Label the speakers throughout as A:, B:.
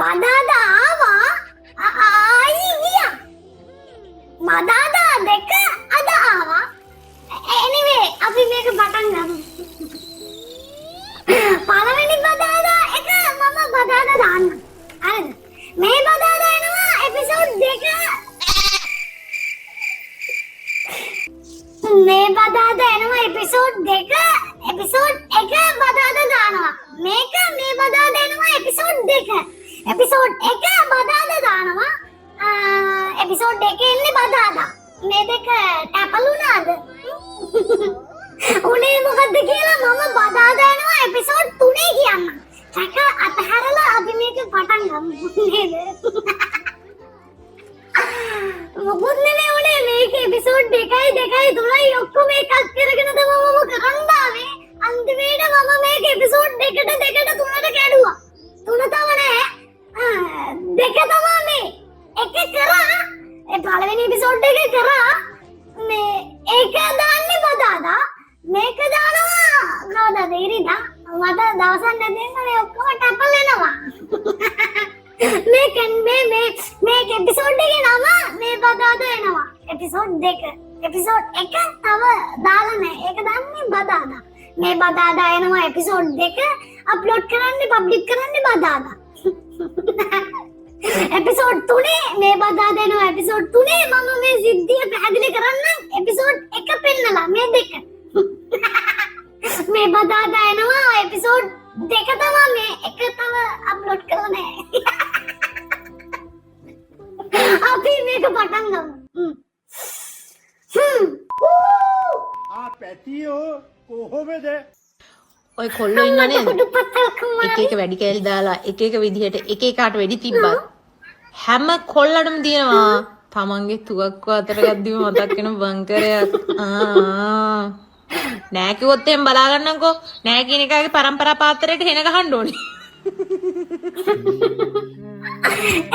A: බදාදා ආවා ආයි ගියා. බදාදා දෙක අද ආවා. anyway අපි මේක පටන් ගමු. පළවෙනි බදාදා එක මම බදාදා දාන්න. හරිද? මේ බදාදා එනවා එපිසෝඩ් 2. මේ බදාදා එනවා එපිසෝඩ් 2. එපිසෝඩ් 1 බදාදා දානවා. මේක මේ බදාදා එනවා එපිසෝඩ් 2. එපිසෝඩ් 1 බදාදා දානවා. එපිසෝඩ් 2 එන්නේ බදාදා. මේ දෙක ටැපලුණාද? උනේ මොකද්ද කියලා මම බදාදා යනවා එපිසෝඩ් 3 කියන්න. චක අතහැරලා අපි මේක පටන් ගමු නේද? මොකද නේ උනේ මේක එපිසෝඩ් 2යි 2යි 3යි ඔක්කොම එකක් කරගෙන තමයි මම කරන්න ආවේ. අන්තිමේට මම මේක එපිසෝඩ් 2ට 3ට කැඩුවා. 3 තව නෑ. 2 තමයි මේ. එක කරා ඒ පළවෙනි එපිසෝඩ් එක කරා මේ ඒක දාන්නේ බදාදා. මේක දානවා කවදාද ඉරිදා මට දවසක් නැතිනම් මේ ඔක්කොම ටැපල් එනවා. මේක එපිසෝඩ් එකේ නම මේ බදාදා එනවා. එපිසෝඩ් 2. එපිසෝඩ් 1 තව දාලා නැහැ. ඒක දාන්නේ බදාදා. මේ බදාදා එනවා එපිසෝඩ් 2 අප්ලෝඩ් කරන්නේ පබ්ලික් කරන්නේ බදාදා. එපිසෝඩ් 3 මේ බදාදා එනවා එපිසෝඩ් 3 මම මේ සිද්ධිය පැහැදිලි කරන්නම් එපිසෝඩ් 1 පෙන්නලා මේ දෙක. මේ බදාදා එනවා එපිසෝඩ් 2 තමයි මේ එක තව අප්ලෝඩ් කරලා නැහැ. අපි මේක පටන් ගමු.
B: පැතියෝ කොහොමද?
C: ඔය කොල්ලෝ ඉන්න නේද? එක එක වැඩි කෑලි දාලා එක එක විදිහට එක එකාට වෙඩි තිබ්බත් හැම කොල්ලටම තියෙනවා තමන්ගේ තුවක්කුව අතර ගද්දිම මතක් වෙන බංකරයක්. නෑ කිව්වොත් එහෙම බලා ගන්නම්කෝ. නෑ කියන එකාගේ පරම්පරා පාත්‍රයට හෙන ගහන්න ඕනේ.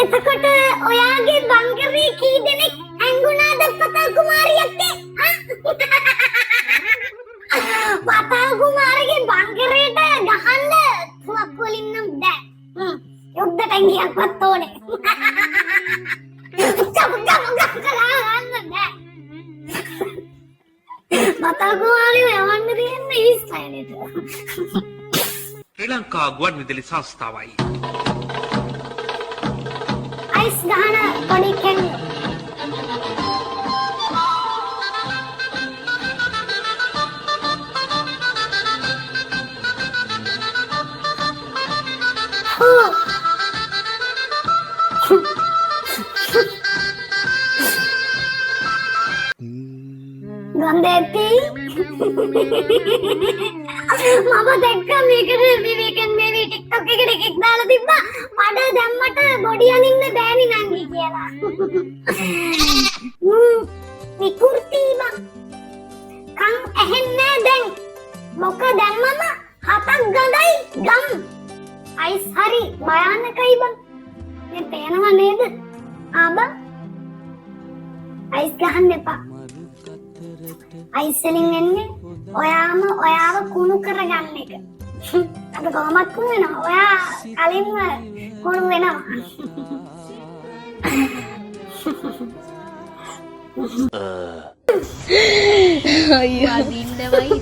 A: එතකොට ඔයාගේ බංකරේ කී දෙනෙක් ඇංගුණාද පතා කුමාරියක්ද? පතා කුමාරගේ බංකරේට ගහන්න තුවක්කුව වලින් නම් බෑ. යුද්ධ ටැංගියක්වත් ඕනේ. පතා කුමාරිය යවන්න තියෙන්නේ ඊස්රායලයට.
D: ශ්‍රී ලංකා ගුවන් විදුලි සංස්ථාවයි.
A: අයිස් ගහන පොඩි කෙනෙක්. ගන්දේති මම දැක්ක මේකට මේ වීකෙන්ඩ් මේ ටික්ටොක් එකට එකක් දාලා තිබ්බා මඩ දැම්මට බොඩි අනින්න බෑනි නංගි කියලා. විකෘති බං කන් ඇහෙන්නේ දැන් මොක දැම්මම හතක් ගඳයි ගම් අයිස් හරි භයානකයි බං මේ පේනව නේද ආබා අයිස් ගහන්න එපා. අයිස් වලින් එන්නේ ඔයාම ඔයාව කුණු කරගන්න එක. අපි කොහොමද කුණු වෙනවා? ඔයා කලින්ම කුණු වෙනවා.
C: අයියෝ වදින්නවයි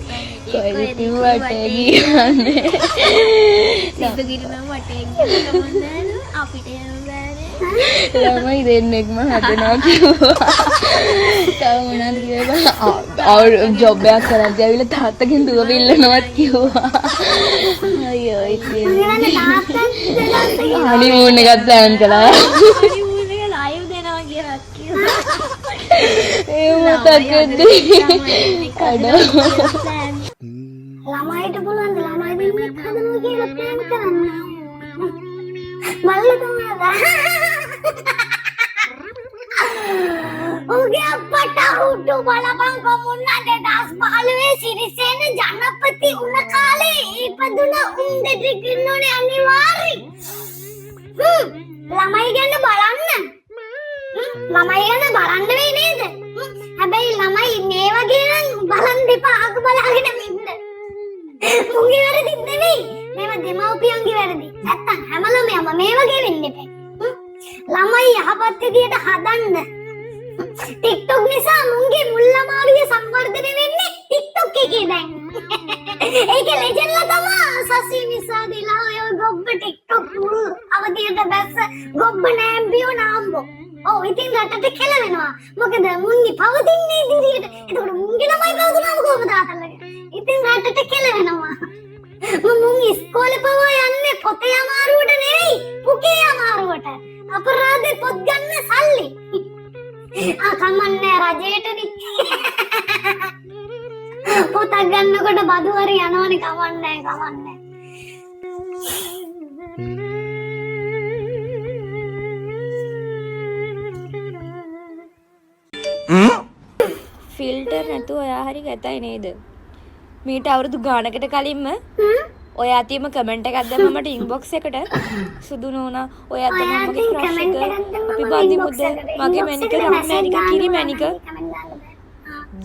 C: කොයිතින් වටේ ගියන්නේ.
E: සිත ගිරනවා වටේ ගියන අපිට යන්න බෑනේ.
C: ළමයි දෙන්නෙක්ම හදනවා කිව්වා. තව මොනවද කිව්වා? ජොබ් එකක් කරද්දී ඇවිල්ලා තාත්තගෙන් දුව ඉල්ලනවත් කිව්වා. අයියෝ ඉතින් හනිමූන් එකක් ප්ලෑන් කළා.
E: හනිමූන් එක ලයිව් දෙනවා කියලා කිව්වා.
C: ඒ මොකක්ද? අඩෝ.
A: ළමයිට පුළුවන් ළමයි දෙන්නෙක් හදනවා කියලා ප්ලෑන් කරන්න. මල්ල තමයි. ඔගේ අප්පට උඩු බලපං කොමුන්නා 2015 සිරිසේන ජනපති වුණ කාලේ ඉපදුන උන් දෙදෙක් ඉන්නෝනේ අනිවාර්යයි. ළමයි ගැන බලන්න. ළමයි ගැන බලන්න වෙයි නේද? හැබැයි ළමයි මේ වගේ නම් බලන් දෙපා අක බලාගෙන ඉන්න. මුගේ වැරදි නෙවෙයි. මේව දෙමව්පියන්ගේ වැරදි. නැත්තම් හැම ළමයම මේ වගේ වෙන්න එපා. ළමයි යහපත් විදියට හදන්න. TikTok නිසා මුගේ මුල් ළමාවිය සංවර්ධනය වෙන්නේ TikTok එකේ දැන්. ඒකේ ලෙජන්ඩ්ලා තමයි සසි විසාදිලා ඔය ගොබ්බ TikTok මුල් අවදියට බැස්ස ගොබ්බ නෑම්බියෝ නාම්බෝ. ඔව් ඉතින් රටට කෙලවෙනවා. මොකද මුන්නේ පවතින්නේ ඉදිරියට. ඒකට මුන්ගේ ළමයි පවතුනම කොහොමද ආතල්ලක? ඉතින් රටට කෙලවෙනවා. මුන් ඉස්කෝලේ පවා යන්නේ පොතේ අමාරුවට නෙවෙයි පුකේ අමාරුවට. අපරාධේ පොත් ගන්න සල්ලි. කමන්නේ රජයටනේ. පොතක් ගන්නකොට බදු හරි යනවනේ කමන්නේ.
E: ෆිල්ටර් නැතුව ඔයා හරි ගතයි නේද? මීට අවුරුදු ගානකට කලින්ම ඔය අතියම කමෙන්ට් එකක් දැම්ම මට ඉන්බොක්ස් එකට සුදු නෝනා ඔය අත මගේ ක්‍රෂ් එක අපි බඳිමුද මගේ මැනික රාමෑනික කිරි මැනික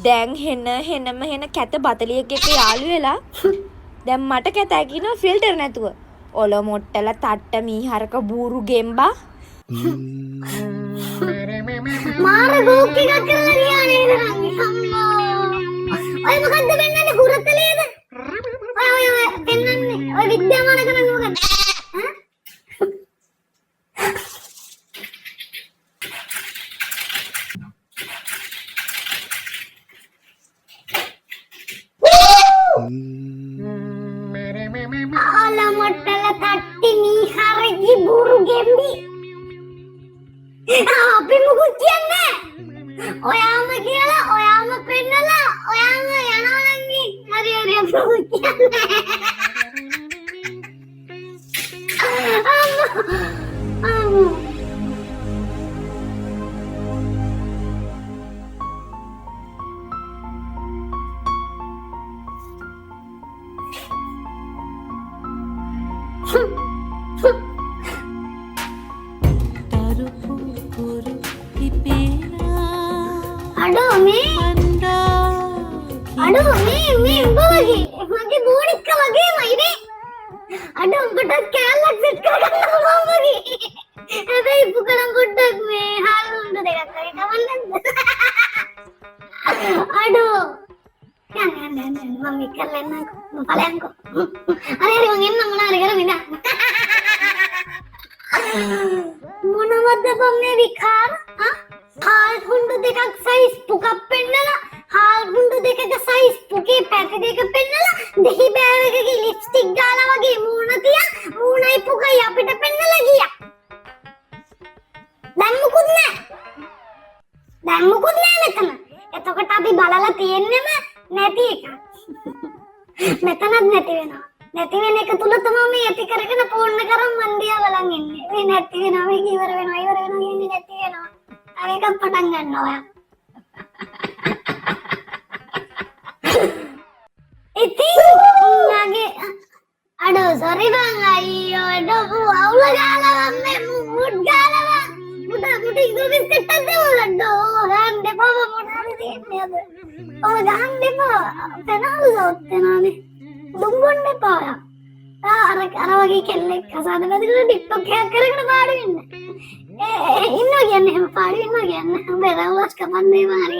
E: දැන් හෙන කැත බතලියක් එක්ක යාළු වෙලා දැන් මට කැතයි කියනවා ෆිල්ටර් නැතුව ඔල මොට්ටල තට්ට මීහරක බූරු ගෙම්බා
A: මාර ගෝක් එකක් කරලා ගියා නේද අම්මෝ ඔය මොකද්ද වෙන්නන්නේ කුරතලේද ඔය පෙන්නන්නේ ඔය විද්‍යාමාන කරන්නේ මොකද්ද ඔල මොට්ටල තට්ටි මීහරකි බූරු ගෙම්බි අපි මොකුත් කියන්නේ ඔයාම කියලා ඔයාම පෙන්නලා ඔයාම යනවා නම් හරි අපි මොකුත් කියන්නේ අම්මෝ අඩෝ මේ උඹ වගේ මගේ බෝඩික්ක වගේමයි නේ අඩෝ උඹට කැලක් සෙට් කරගන්න මම වගේ හැබැයි පුකලම් පොඩ්ඩක් මේ හාල් උණ්ඩ දෙකක් වගේ කවන්නද අඩෝ යන්න මම ඉක්කලන්නකෝ පලයන්කෝ හරි මං එන්න මොනාරි කරමින් මොනවද බම් මේ විකාර හාල් හුණ්ඩ දෙකක් සයිස් පුකක් පෙන්නලා හාල් හුණ්ඩ දෙකක සයිස් පුකේ පැටි දෙක පෙන්නලා දෙහි බෑවකගේ ලිප්ස්ටික් ගාලා වගේ මූණ තියා මූණයි පුකයි අපිට පෙන්නලා ගියා දැන් මොකුත් නෑ මෙතන එතකොට අපි බලලා තියෙන්නෙම නැති එක මෙතනත් නැති වෙන එක තුල තමයි මේ ඇති කරගෙන පෝන්න කරන් මන්දියා බලන් ඉන්නේ මේ නැති වෙනවා මේ ඉවර වෙනවා කියන්නේ නැති වෙනවා අර එකක් පටන් ගන්නවා ඔයා ඉතින් මගේ අඩෝ සෝරි බං අයියෝ අඩෝ අවුල ගාලා මේ මුඩ් ගාලා මුඩ ඉදු බිස්කට් එකක් දෙවලඩෝ ගන්න දෙපා මොනාරි දෙන්නේ අද ඔය ගන්න දෙපා තනවලුත් තනනේ දුම්බොන්න දෙපා අර වගේ කෙල්ලෙක් කසාද බදිලා ටික්ටොක් එකක් කරගෙන පාඩු වෙන්න ඉන්නවා කියන්නේ එහෙම පාඩු වෙනවා කියන්නේ උඹ රවුස් කපන්නේ මම හරි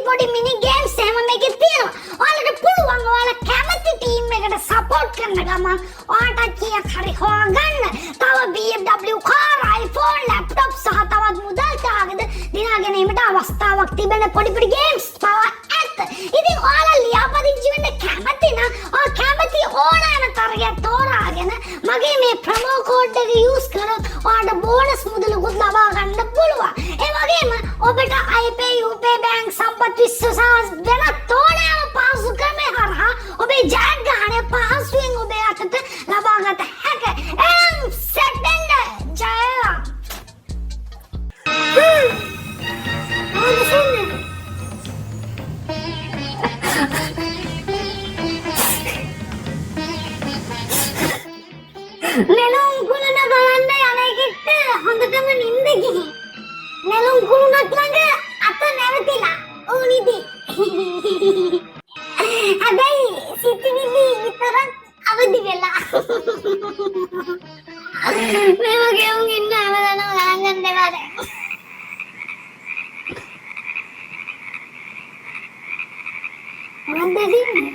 A: පොඩි මිනි ගේම්ස් එහෙම මේකේ තියෙනවා. ඔයාලට පුළුවන් ඔයාලා කැමති ටීම් එකට සපෝට් කරන ගමන් ඔයාලට කීයක් හරි හොයාගන්න. තව BMW කාර්, iPhone, laptop සහ තවත් මුදල් ත්‍යාගද දිනා ගැනීමට අවස්ථාවක් තිබෙන පොඩි ගේම්ස් පවා ඇත. ඉතින් ඔයාලා ලියාපදිංචි වෙන්න කැමති නම් ඔය කැමති ඕනෑම තරගයක් තෝරාගෙන මගේ මේ ප්‍රොමෝ කෝඩ් එක යූස් කරොත් ඔයාලට බෝනස් මුදලකුත් ලබා ගන්න පුළුවන්. ඒ වගේම ඔබට iPay, UPay bank සම්පත් විශ්වාස වෙනත් ඕනෑම පහසු ක්‍රමයක් හරහා ඔබේ ජයග්‍රහණය පහසුවෙන් ඔබේ අතට ලබා ගත හැකියි. එහෙනම් සෙට් වෙන්න ජයවා. නෙළුම් කුළුණ බලන්න යන එකෙක්ට හොඳටම නිින්ද ගිහින්. නෙළුම් කුළුණක් ළඟ අත නැවතිලා ඕනිදි. හැබැයි සිතිවිලි විතරක් අවදි වෙලා. මේ වගේ උන් ඉන්න හැමදාම ගණන් ගන්න එපා. මොකද දෙන්නේ?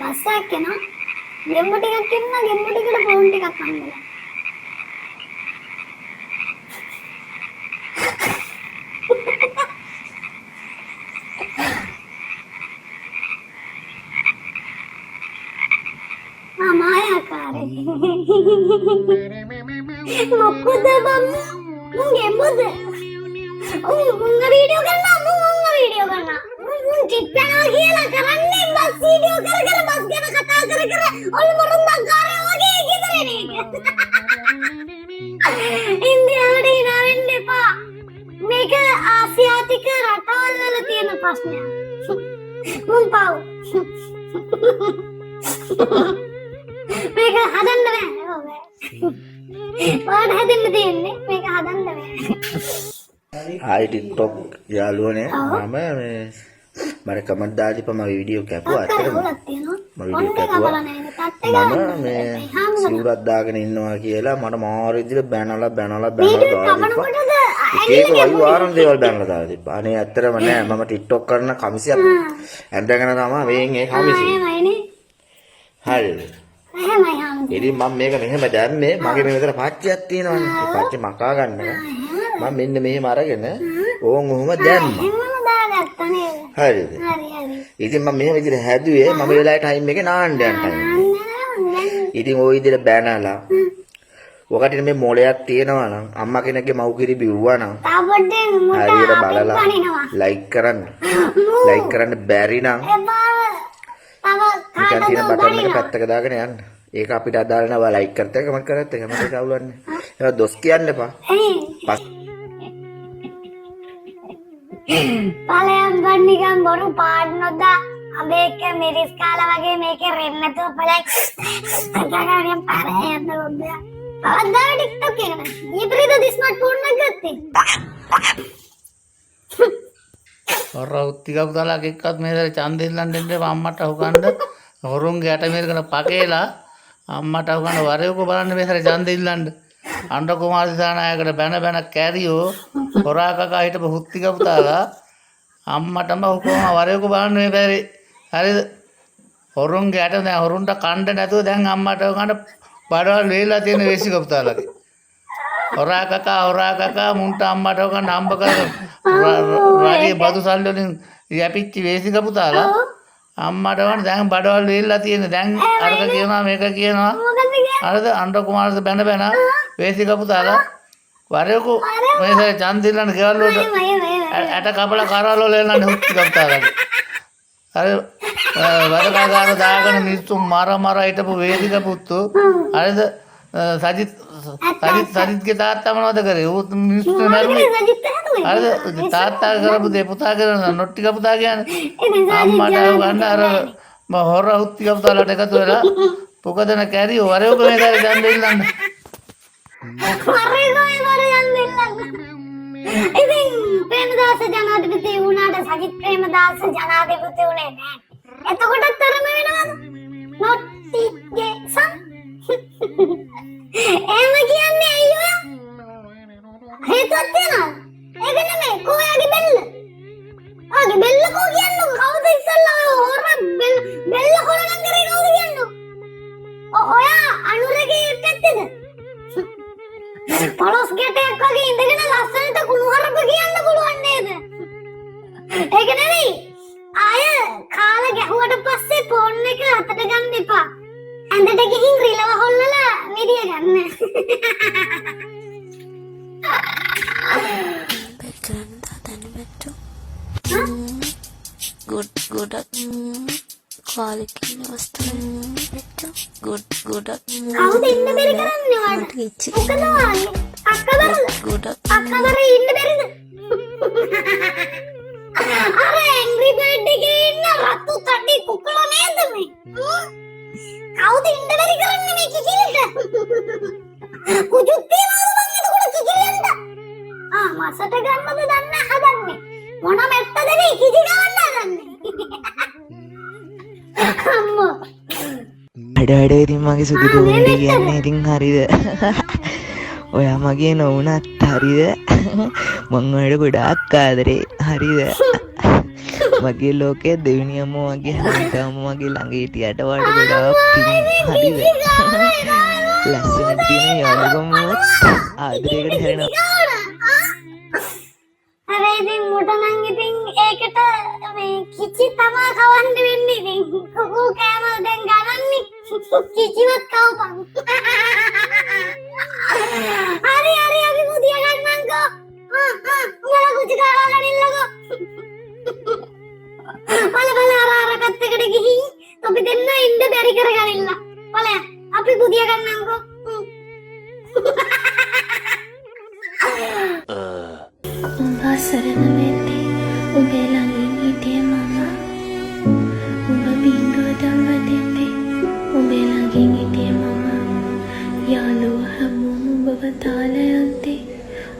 A: බස් එකක් යනවා. ගෙම්බ ටිකක් ඉන්න ගෙම්බ ටිකට ෆෝන් ටිකක් අන්නලා. මායාකාරේ. මොකද බම් මුන් ගෙම්බද? මුන් වීඩියෝ කරනවා මුන් වීඩියෝ කරනවා. මුන් චිත්තනවා කියලා කරන්නේ බස් වීඩියෝ කර කර බස් ගැන කතා කර කර ඔල්මරුන්දක්කාරය වගේ ගෙදරනේ. ඉන්දියාවට ඉනාවෙන්න එපා. මේක ආසියාතික රටවල් වල තියෙන ප්‍රශ්නයක්. මුන් පාව්. මේක හදන්න බෑ. ඔයාලට හදන්න තියෙන්නේ මේක හදන්න බෑ.
F: Hai TikTok යාළුවනේ මම මේ මට කමෙන්ට් දාලා ඉපම වීඩියෝ කැපුවා අතරම මම වීඩියෝ කැපුවා මම මේ සිවුරක් දාගෙන ඉන්නවා කියලා මට මාර විදිහට බැනලා දාලා ඒක වයි වාරම් දේවල් බැනලා දාලා තිබ්බා. අනේ ඇත්තටම නෑ මම TikTok කරන කමිසියක් ඇඳගෙන තමයි මේන් ඒ කමිසිය. හරිද?
A: එහෙමයි හාමුදුරුවෝ.
F: ඉතින් මම මේක මෙහෙම දැම්මේ මගේ මේ විතර පච්චියක් තියෙනවානේ. ඒ පච්චි මකා ගන්න මම මෙන්න මෙහෙම අරගෙන ඕන් ඔහොම දැම්මා.
A: එහෙමම දාගත්තා නේද?
F: හරිද?
A: හරි.
F: ඉතින් මම මෙහෙම විදිහට හැදුවේ මම වෙලාවේ ටයිම් එකේ නාන්න යන ටයිම්. ඉතින් ওই විදිහට බැනලා ඔකට මේ මොලයක් තියෙනවා නම් අම්මා කෙනෙක්ගේ මව් කිරි බිව්වා නම්
A: තාපොඩ්ඩේ මුට
F: හරියට බලලා ලයික් කරන්න බැරි නම් නිකන් තියෙන බටන් එක පැත්තක දාගෙන යන්න. ඒක අපිට අදාළ නැහැ. ඔයා ලයික් කරත් කමෙන්ට් කරත් කමෙන්ට් එක අවුලන්නේ. ඒක දොස් කියන්න එපා.
A: පලයන් ගන්නිකම් බොරු පාඩ නොදා මේක මිරිස් කාලා වගේ මේකේ රෙන් නැතුව පලයි කතාගාරියම් පාරේ යන්න ඔබ්බා අවදා ටික්ටොක් එක නේ ඉබ්‍රිද ස්මාර්ට් ෆෝන් එක ගත්තේ
G: උත්තික පුතාලක් එක්කත් මේතර ඡන්දෙ ඉල්ලන්න දෙන්න අම්මට හුගන්න හොරුන්ගේ යට මේකන පකේලා අම්මට හුගන්න වරයක බලන්න මේතර ඡන්දෙ ඉල්ලන්න අණ්ඩ කුමාර දිසානායකට බැන කැරියෝ හොරා කකා හිටපු උත්තික පුතාලා අම්මටම හුකම වරයක බලන්න මේ බැරි හරිද හොරුන්ගේ යට දැන් හොරුන්ට කණ්ඩ නැතුව දැන් අම්මට හුගන්න බඩවල් වේලා තියෙන වේසික පුතාලගේ හොරා කකා මුන්ට අම්මට හොගන්න හම්බ කරගෙන රාජ්‍ය බදු සල්ලි වලින් යැපිච්ච වේසික පුතාලා අම්මට වань දැන් බඩවල් වේල්ලා තියෙන දැන් අරක කියනවා මේක කියනවා හරිද අණ්ඩ කුමාරද බැන වේසික පුතාලා වරයකෝ මේසේ චන්දිල්ලන් ගෙවල් වලට ඇට කපලා කරවල වල එන්නන්නේ හුත්තික පුතාලාගේ හරි වරකාගාර දාගෙන මිනිස්සු මර හිටපු වේසික පුත්තු හරිද සජිත්ගේ තාත්තා මොනවද කරේ? ඌ මිනිස්සු මැරුවේ. හරිද? තාත්තා කරපු දේ පුතා කරන නොට්ටික පුතා කියන්නේ. අම්මට ගන්න අර හොර උත්තික පුතාලට එකතු වෙලා පොකදන කැරි වරයක මේ කාරේ දැන් දෙල්ලන්න.
A: ඉතින් ප්‍රේමදාස ජනාධිපති වුණාට සජිත් ප්‍රේමදාස ජනාධිපති වුණේ නැහැ. එතකොටත් තරම වෙනවද? නොටිෆිකේෂන් එහෙම කියන්නේ අයියෝ හේතුවක් තියෙනවා ඒක නෙමෙයි කොයාගේ බෙල්ල ආගේ බෙල්ල කෝ කියන්නේ කවුද ඉස්සල්ලා හොර බෙල්ල කොලනම් කරේ කවුද කියන්නේ ඔයා අනුරගේ පැත්තේද පොලොස් ගැටයක් වගේ ඉඳගෙන ලස්සනට කුණු හරප කියන්න පුළුවන් නේද ඒක නෙමෙයි ආය කාලා ගැහුවට පස්සේ ෆෝන් එක අතට ගන්න එපා ඇඳට ගිහින් රිලව හොල්ලලා විදිය ගන්න.
E: ගොඩක් කාලෙකින් අවස්ථාවක් ගොඩක්
A: කවුද ඉන්න බැරි කරන්නේ වාට? මොකද වාගේ? අක්කවර ඉන්න බැරිද? අර ඇන්ග්‍රි බර්ඩ් එකේ ඉන්න රතු තඩි කුකුලා නේද මේ? කවුද ඉන්න බැරි කරන්නේ මේ කිකිලිට? කුජුත් තියනවද මං එතකොට කිකිලියන්ට? මසට ගන්නද දන්නේ හදන්නේ. මොන මෙත්තද මේ කිසි ගන්න හදන්නේ? අම්මෝ.
H: අඩ ඉතින් මගේ සුදු දුවන්ට කියන්නේ ඉතින් හරිද? ඔයා මගේ නොවුනත් හරිද? මං ඔයාලට ගොඩාක් ආදරේ හරිද? මගේ ලෝකයේ දෙවෙනි අම්මා වගේ හැමදාම මගේ ළඟ හිටියට වඩා ගොඩාක් පිං හරිද? ලස්සනට තියෙන යාළුකමවත් ආදරයකට හැරෙනවා.
A: අර ඉතින් මොට නම් ඉතින් ඒකට මේ කිචි තමා කවන්න වෙන්නේ ඉතින් කුකු කෑම දැන් ගණන්නේ කිචිවත් කවපන්. හරි අපි මුදිය ගන්නන්කෝ. උඹලා කුචි කාලා ගනින්නකෝ. බල අර කත්තකට ගිහින් අපි දෙන්න ඉන්න බැරි කරගනින්න. බල අපි මුදිය ගන්නන්කෝ.
I: සරණ වෙන්නේ උඹේ ළඟින් හිටියේ මම. උඹ බින්දුව දම්ව දෙන්නේ උඹේ ළඟින් හිටියේ මම. යාළුවෝ හැමෝම උඹව තාලා යද්දී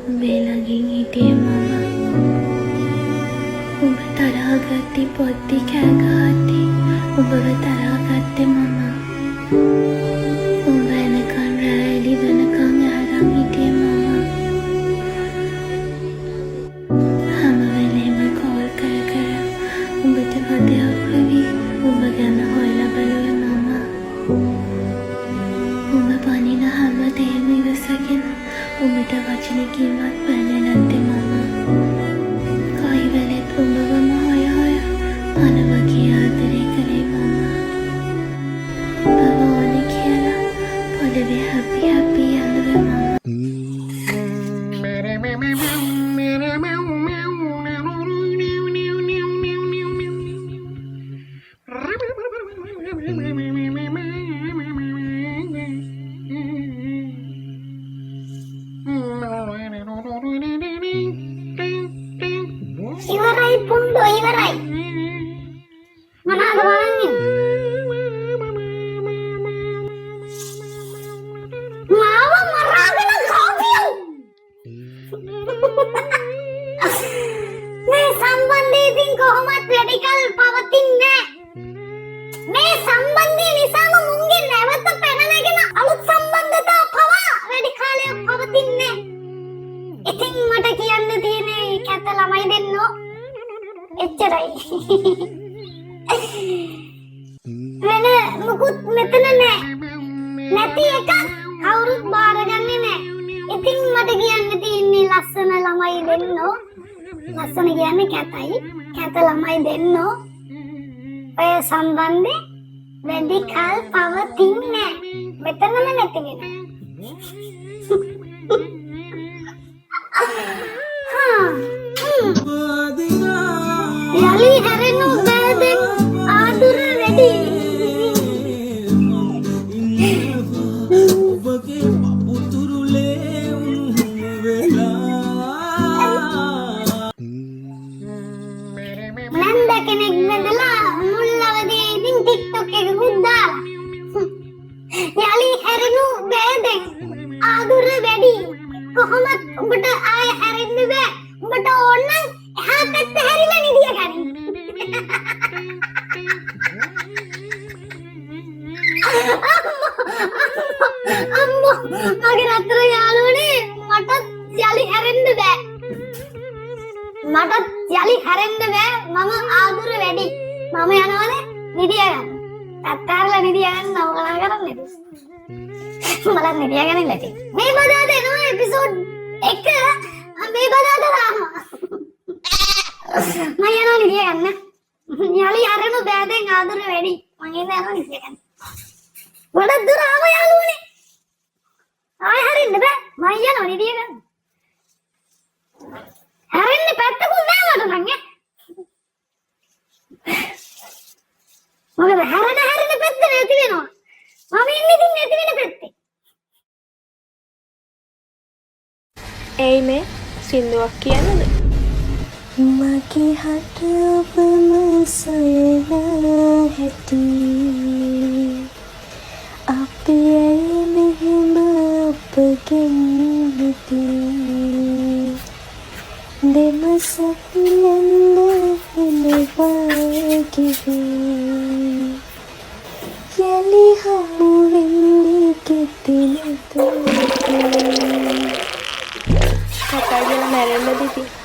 I: උඹේ ළඟින් හිටියේ මම. උඹ තරහා ගත්තී පොඩ්ඩි කෑ ගහද්දී උඹව තරහා ගත්තේ මම. උඹ එනකන් රෑ එළි වෙනකන් අරන් හිටියේ මම. උඹට වචනකින්වත් පැන්නේ නැත්තේ මම. කයි වෙලෙත් උඹවම හොය අන වගේ ආදරේ කළේ මම. උඹව ඕනේ කියලා පොඩේ හැපි යන්නවේ මම.
A: ඉවරයි පුණ්ඩෝ ඉවරයි. මොනවද බලන්නේ? මාව මරාගෙන කෝපියෝ. මේ සම්බන්ධය ඉතින් කොහොමත් වැඩිකල් පවතින්නේ නැහැ. මේ සම්බන්ධය නිසාම මුන්ගේ නැවත පැනනගෙන අලුත් සම්බන්ධතා පවා වැඩි කාලයක් පවතින්නේ නැහැ. ඉතින් මට කියන්න තියෙන්නේ කැත ළමයි දෙන්නෝ එච්චරයි. වෙන මුකුත් මෙතන නැති එකක් කවුරුත් බාරගන්නේ නැහැ. ඉතින් මට කියන්න තියෙන්නේ ලස්සන ළමයි දෙන්නෝ. ලස්සන කියන්නේ කැතයි. කැත ළමයි දෙන්නෝ. ඔය සම්බන්ධේ වැඩි කල් පවතින්නේ නැහැ. මෙතනම නැති වෙනවා. යලි හැරෙනු බෑදෙන් ආදුර වැඩි. නන්ද කෙනෙක් බඳලා මුල්ලවදී ඉතින් ටික්ටොක් එකකුත් දාලා යලි හැරෙනු බෑදෙන් ආදුර වැඩි. කොහොමත් උඹට ආය හැරෙන්න බෑ. උඹට ඕන නම් එහා පැත්ත හැරිලා නිදිය ගන්න. අම්මෝ මගේ රත්තර යාළුවනේ මටත් යලි හැරෙන්න බෑ. මම ආදුර වැඩි. මම යනවානේ නිදිය ගන්න. අත්තරලා නිදිය ගන්න ඕගලා කරන්නේ. බලන්න නිදිය ගන්න ඉල්ලටි. මේ බදාද එනවා එපිසෝඩ් 1 මේ බදාද දානවා. මම යනවා නිදිය ගන්න. යලි අරමු බෑදෙන් ආදුර වැඩි. මම යනවා නිදිය ගන්න. ගොඩක් දුර ආව යාළුවනේ. ආයෙ හරින්න බෑ. මම යනවා නිදිය ගන්න. හරින්න පැත්තකුත් නෑ මට නම් ඈ. මොකද හරින පැත්ත නැති වෙනවා. මම ඉන්නේ ඉතින් නැති වෙන පැත්තේ.
E: ඇයි මේ සින්දුවක් කියන්නද?
I: මගේ හට ඔබම සොයනා හැටි අපි ඇයි මෙහෙම අපගෙන් විදී දෙමසක් යන්න එනවා කිවී යලි හමු වෙන්නේ කෙතෙන තෝ
E: කතා කියලා මැරෙන්නද ඉතින්?